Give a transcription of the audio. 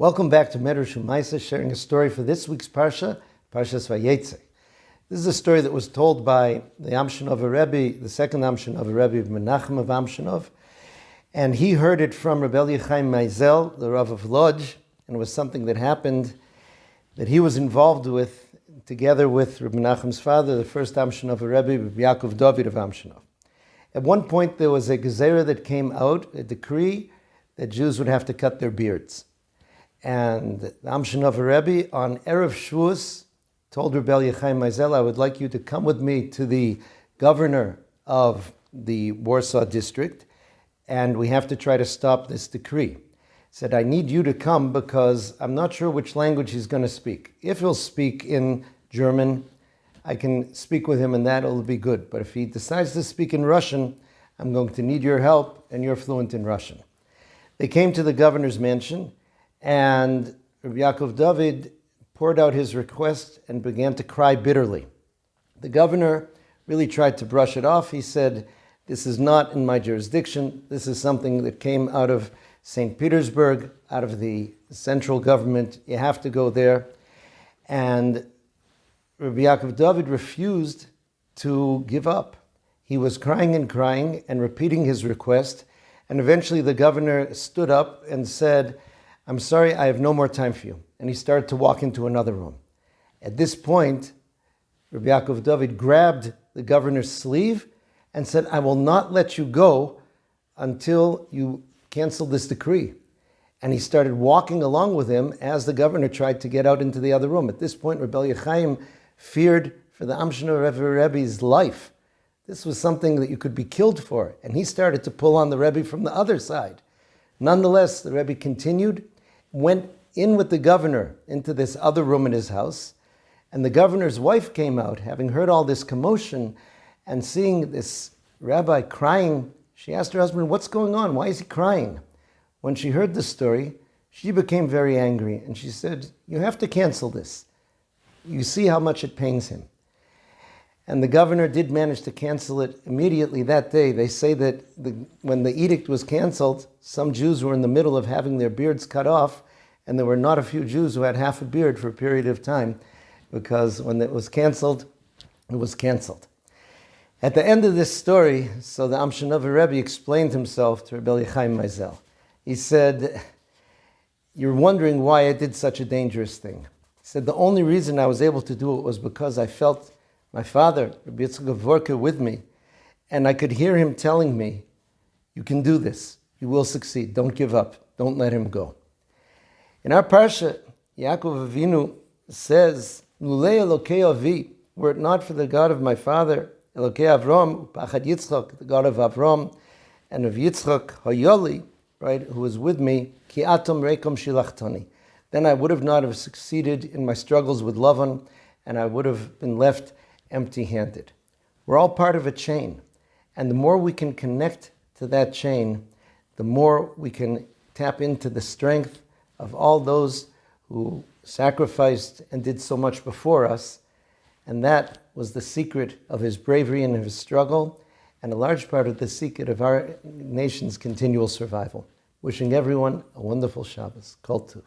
Welcome back to Medrash U'Maisa, sharing a story for this week's Parsha, Parshas VaYeitzei. This is a story that was told by the Amshinov Rebbe, the second Amshinov Rebbe of Menachem of Amshinov, and he heard it from VaYeitzei Maizel, the Rav of Lodz, and it was something that happened that he was involved with, together with Reb Menachem's father, the first Amshinov Rebbe, Yaakov Dovid of Amshinov. At one point there was a gezerah that came out, a decree that Jews would have to cut their beards. And the Amshinov Rebbe on Erev Shavuos told VaYeitzei Maizel, I would like you to come with me to the governor of the Warsaw district, and we have to try to stop this decree. He said, I need you to come because I'm not sure which language he's going to speak. If he'll speak in German, I can speak with him and that will be good. But if he decides to speak in Russian, I'm going to need your help, and you're fluent in Russian. They came to the governor's mansion, and Rabbi Yaakov Dovid poured out his request and began to cry bitterly. The governor really tried to brush it off. He said, this is not in my jurisdiction. This is something that came out of St. Petersburg, out of the central government. You have to go there. And Rabbi Yaakov Dovid refused to give up. He was crying and repeating his request. And eventually the governor stood up and said, I'm sorry, I have no more time for you. And he started to walk into another room. At this point, Rabbi Yaakov Dovid grabbed the governor's sleeve and said, I will not let you go until you cancel this decree. And he started walking along with him as the governor tried to get out into the other room. At this point, Rabbi Yechaim feared for the Amshinov Rebbe's life. This was something that you could be killed for. And he started to pull on the Rebbe from the other side. Nonetheless, the Rebbe continued, went in with the governor into this other room in his house, and the governor's wife came out, having heard all this commotion, and seeing this rabbi crying, she asked her husband, what's going on? Why is he crying? When she heard the story, she became very angry, and she said, you have to cancel this. You see how much it pains him. And the governor did manage to cancel it immediately that day. They say that when the edict was canceled, some Jews were in the middle of having their beards cut off, and there were not a few Jews who had half a beard for a period of time, because when it was canceled, it was canceled. At the end of this story, so the Amshinov Rebbe explained himself to Rabbi Yechaim Maizel. He said, you're wondering why I did such a dangerous thing. He said, the only reason I was able to do it was because I felt my father, Rabbi Yitzchak, with me, and I could hear him telling me, you can do this, you will succeed, don't give up, don't let him go. In our Parsha, Yaakov Avinu says, Lulei Elokei Avi, were it not for the God of my father, Elokei Avram, Pachad Yitzchak, the God of Avram, and of Yitzchak, Hayoli, right, who was with me, Ki atom rekom shilachtani. Then I would have not have succeeded in my struggles with Lavan, and I would have been left empty-handed. We're all part of a chain, and the more we can connect to that chain, the more we can tap into the strength of all those who sacrificed and did so much before us, and that was the secret of his bravery and of his struggle, and a large part of the secret of our nation's continual survival. Wishing everyone a wonderful Shabbos. Kol Tuv.